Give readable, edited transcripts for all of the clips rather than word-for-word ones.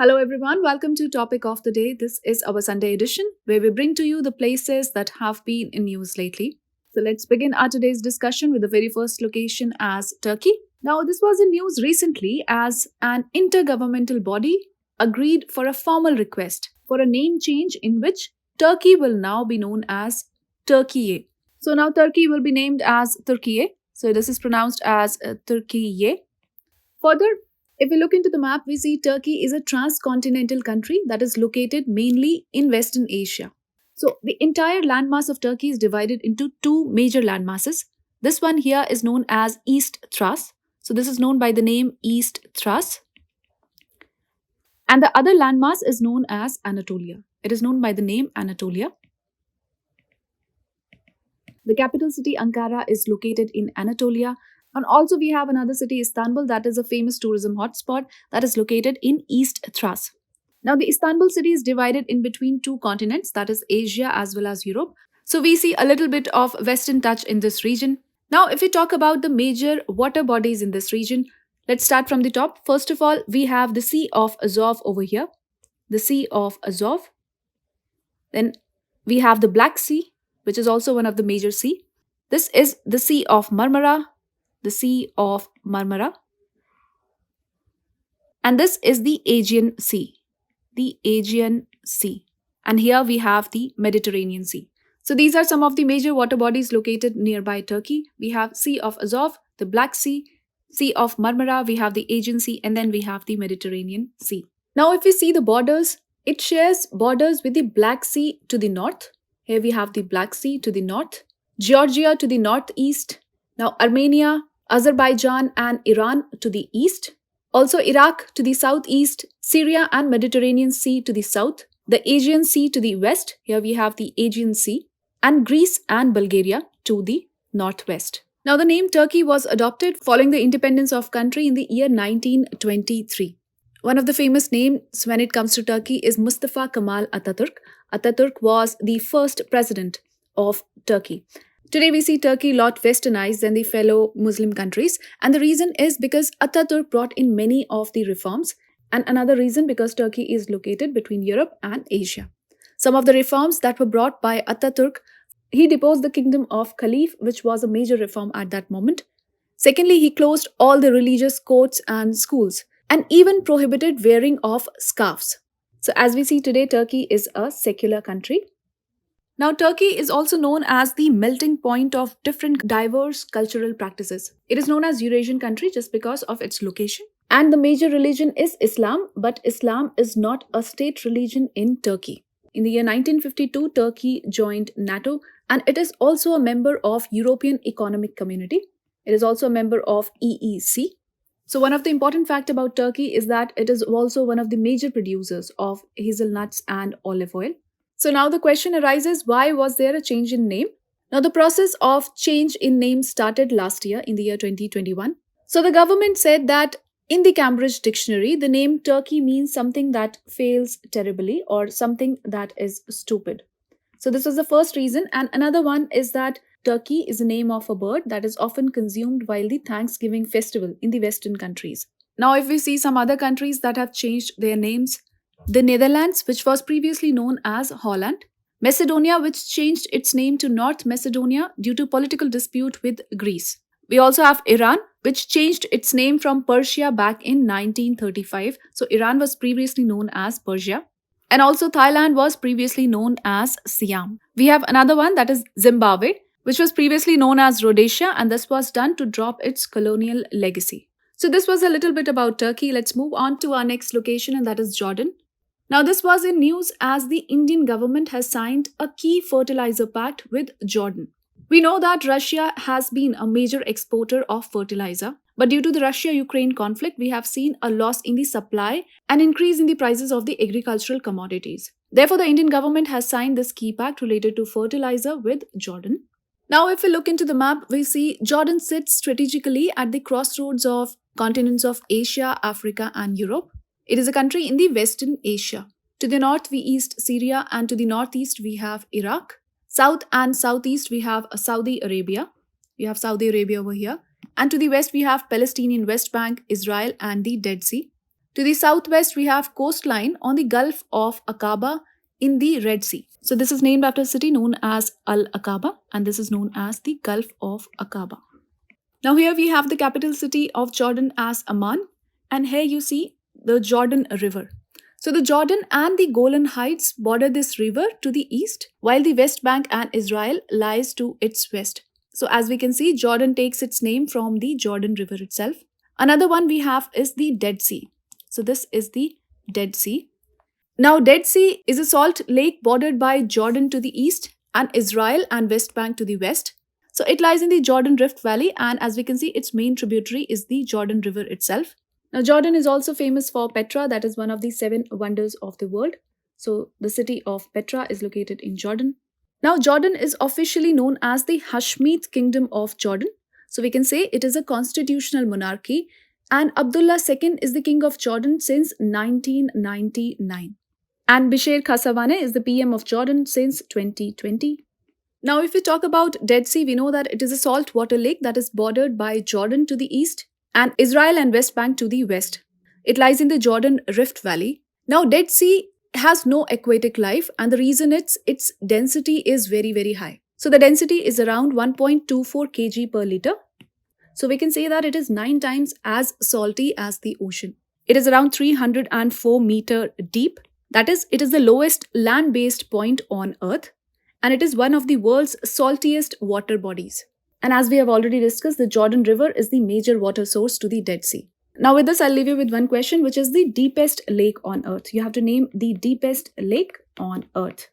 Hello everyone, welcome to Topic of the Day. This is our Sunday edition where we bring to you the places that have been in news lately. So let's begin our today's discussion with the very first location as Turkey. Now this was in news recently as an intergovernmental body agreed for a formal request for a name change in which Turkey will now be known as Turkey. So now Turkey will be named as Turkey. So this is pronounced as Turkey. Further, if we look into the map, we see Turkey is a transcontinental country that is located mainly in Western Asia. So the entire landmass of Turkey is divided into two major landmasses. This one here is known as East Thrace. So this is known by the name East Thrace. And the other landmass is known as Anatolia. It is known by the name Anatolia. The capital city Ankara is located in Anatolia. And also we have another city, Istanbul, that is a famous tourism hotspot that is located in East Thrace. Now the Istanbul city is divided in between two continents, that is Asia as well as Europe. So we see a little bit of Western touch in this region. Now if we talk about the major water bodies in this region, let's start from the top. First of all, we have the Sea of Azov over here. The Sea of Azov. Then we have the Black Sea, which is also one of the major sea. This is the Sea of Marmara. The Sea of Marmara. And this is the Aegean Sea. The Aegean Sea. And here we have the Mediterranean Sea. So these are some of the major water bodies located nearby Turkey. We have Sea of Azov, the Black Sea, Sea of Marmara, we have the Aegean Sea, and then we have the Mediterranean Sea. Now if we see the borders, it shares borders with the Black Sea to the north. Here we have the Black Sea to the north, Georgia to the northeast, now Armenia, Azerbaijan and Iran to the east, also Iraq to the southeast, Syria and Mediterranean Sea to the south, the Aegean Sea to the west, here we have the Aegean Sea, and Greece and Bulgaria to the northwest. Now the name Turkey was adopted following the independence of country in the year 1923. One of the famous names when it comes to Turkey is Mustafa Kemal Atatürk. Atatürk was the first president of Turkey. Today we see Turkey a lot westernized than the fellow Muslim countries, and the reason is because Atatürk brought in many of the reforms, and another reason because Turkey is located between Europe and Asia. Some of the reforms that were brought by Atatürk, he deposed the kingdom of Caliph, which was a major reform at that moment. Secondly, he closed all the religious courts and schools, and even prohibited wearing of scarves. So as we see today, Turkey is a secular country. Now, Turkey is also known as the melting point of different diverse cultural practices. It is known as Eurasian country just because of its location. And the major religion is Islam, but Islam is not a state religion in Turkey. In the year 1952, Turkey joined NATO, and it is also a member of European Economic Community. It is also a member of EEC. So one of the important facts about Turkey is that it is also one of the major producers of hazelnuts and olive oil. So now the question arises, why was there a change in name? Now the process of change in name started last year in the year 2021. So the government said that in the Cambridge dictionary, the name Turkey means something that fails terribly or something that is stupid. So this was the first reason, and another one is that Turkey is the name of a bird that is often consumed while the Thanksgiving festival in the Western countries. Now if we see some other countries that have changed their names, the Netherlands, which was previously known as Holland, Macedonia, which changed its name to North Macedonia due to political dispute with Greece. We also have Iran, which changed its name from Persia back in 1935. So Iran was previously known as Persia. And also Thailand was previously known as Siam. We have another one, that is Zimbabwe, which was previously known as Rhodesia, and this was done to drop its colonial legacy. So this was a little bit about Turkey. Let's move on to our next location, and that is Jordan. Now this was in news as the Indian government has signed a key fertilizer pact with Jordan. We know that Russia has been a major exporter of fertilizer, but due to the Russia-Ukraine conflict, we have seen a loss in the supply and increase in the prices of the agricultural commodities. Therefore, the Indian government has signed this key pact related to fertilizer with Jordan. Now, if we look into the map, we see Jordan sits strategically at the crossroads of continents of Asia, Africa, and Europe. It is a country in the Western Asia. To the north, we east Syria, and to the northeast, we have Iraq. South and southeast, we have Saudi Arabia. We have Saudi Arabia over here. And to the west, we have Palestinian West Bank, Israel, and the Dead Sea. To the southwest, we have coastline on the Gulf of Aqaba in the Red Sea. So this is named after a city known as Al Aqaba, and this is known as the Gulf of Aqaba. Now here we have the capital city of Jordan as Amman, and here you see the Jordan River. So the Jordan and the Golan Heights border this river to the east, while the West Bank and Israel lies to its west. So as we can see, Jordan takes its name from the Jordan River itself. Another one we have is the Dead Sea. So this is the Dead Sea. Now Dead Sea is a salt lake bordered by Jordan to the east and Israel and West Bank to the west. So it lies in the Jordan Rift Valley, and as we can see, its main tributary is the Jordan River itself. Now, Jordan is also famous for Petra, that is one of the 7 wonders of the world. So, the city of Petra is located in Jordan. Now, Jordan is officially known as the Hashemite Kingdom of Jordan. So, we can say it is a constitutional monarchy, and Abdullah II is the king of Jordan since 1999. And Bashir Khassavaneh is the PM of Jordan since 2020. Now, if we talk about Dead Sea, we know that it is a salt water lake that is bordered by Jordan to the east and Israel and West Bank to the west. It lies in the Jordan Rift Valley. Now, Dead Sea has no aquatic life, and the reason its density is very, very high. So, the density is around 1.24 kg per liter. So, we can say that it is 9 times as salty as the ocean. It is around 304 meter deep. That is, it is the lowest land-based point on Earth, and it is one of the world's saltiest water bodies. And as we have already discussed, the Jordan River is the major water source to the Dead Sea. Now with this, I'll leave you with one question, which is the deepest lake on Earth. You have to name the deepest lake on Earth.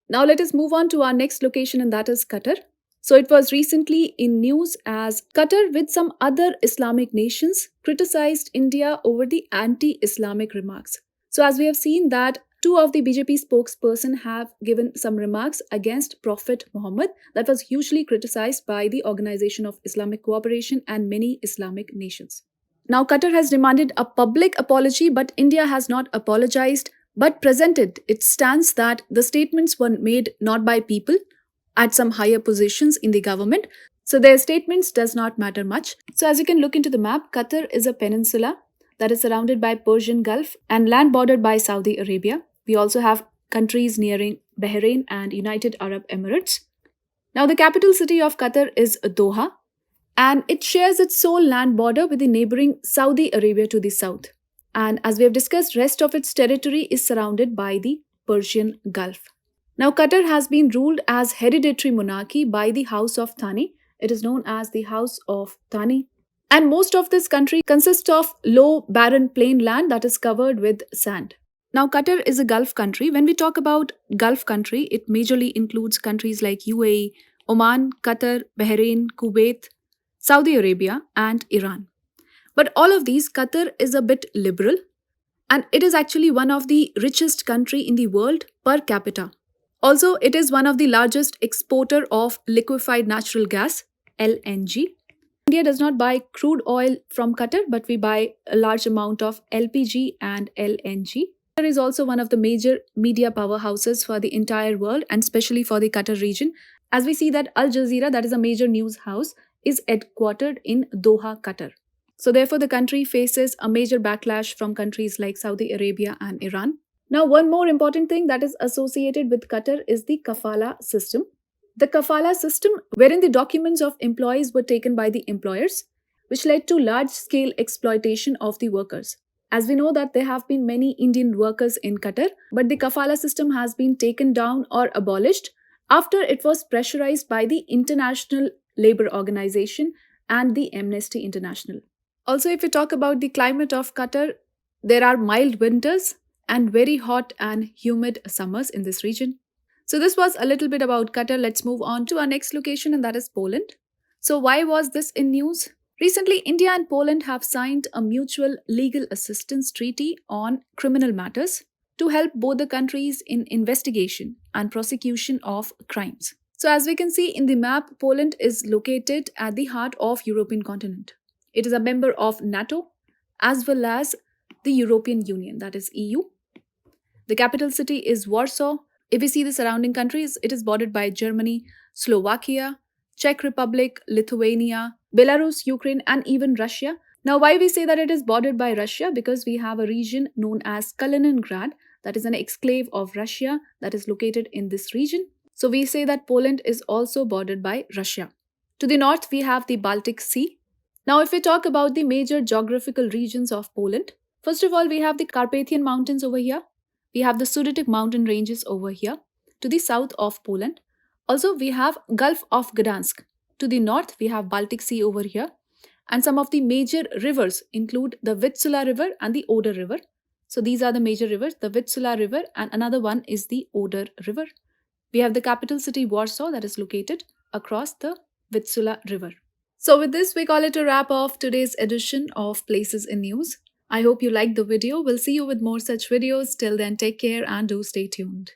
Now let us move on to our next location, and that is Qatar. So it was recently in news as Qatar with some other Islamic nations criticized India over the anti-Islamic remarks. So as we have seen that 2 of the BJP spokesperson have given some remarks against Prophet Muhammad that was hugely criticized by the Organization of Islamic Cooperation and many Islamic nations. Now Qatar has demanded a public apology, but India has not apologized but presented its stance that the statements were made not by people at some higher positions in the government. So their statements does not matter much. So as you can look into the map, Qatar is a peninsula that is surrounded by Persian Gulf and land bordered by Saudi Arabia. We also have countries nearing Bahrain and United Arab Emirates. Now the capital city of Qatar is Doha, and it shares its sole land border with the neighboring Saudi Arabia to the south. And as we have discussed, rest of its territory is surrounded by the Persian Gulf. Now Qatar has been ruled as hereditary monarchy by the House of Thani. It is known as the House of Thani. And most of this country consists of low, barren plain land that is covered with sand. Now, Qatar is a Gulf country. When we talk about Gulf country, it majorly includes countries like UAE, Oman, Qatar, Bahrain, Kuwait, Saudi Arabia, and Iran. But all of these, Qatar is a bit liberal, and it is actually one of the richest country in the world per capita. Also, it is one of the largest exporter of liquefied natural gas, LNG. India does not buy crude oil from Qatar, but we buy a large amount of LPG and LNG. Qatar is also one of the major media powerhouses for the entire world, and especially for the Qatar region. As we see that Al Jazeera, that is a major news house, is headquartered in Doha, Qatar. So therefore, the country faces a major backlash from countries like Saudi Arabia and Iran. Now, one more important thing that is associated with Qatar is the kafala system. The kafala system, wherein the documents of employees were taken by the employers, which led to large-scale exploitation of the workers. As we know that there have been many Indian workers in Qatar, but the kafala system has been taken down or abolished after it was pressurized by the International Labour Organization and the Amnesty International. Also, if we talk about the climate of Qatar, there are mild winters and very hot and humid summers in this region. So this was a little bit about Qatar. Let's move on to our next location, and that is Poland. So why was this in news? Recently, India and Poland have signed a mutual legal assistance treaty on criminal matters to help both the countries in investigation and prosecution of crimes. So as we can see in the map, Poland is located at the heart of European continent. It is a member of NATO as well as the European Union, that is EU. The capital city is Warsaw. If we see the surrounding countries, it is bordered by Germany, Slovakia, Czech Republic, Lithuania, Belarus, Ukraine, and even Russia. Now, why we say that it is bordered by Russia? Because we have a region known as Kaliningrad, that is an exclave of Russia that is located in this region. So we say that Poland is also bordered by Russia. To the north, we have the Baltic Sea. Now, if we talk about the major geographical regions of Poland, first of all, we have the Carpathian Mountains over here. We have the Sudetic mountain ranges over here to the south of Poland. Also, we have Gulf of Gdansk. To the north, we have Baltic Sea over here. And some of the major rivers include the Vitsula River and the Oder River. So these are the major rivers, the Vitsula River, and another one is the Oder River. We have the capital city Warsaw that is located across the Vitsula River. So with this, we call it a wrap of today's edition of Places in News. I hope you liked the video. We'll see you with more such videos. Till then, take care and do stay tuned.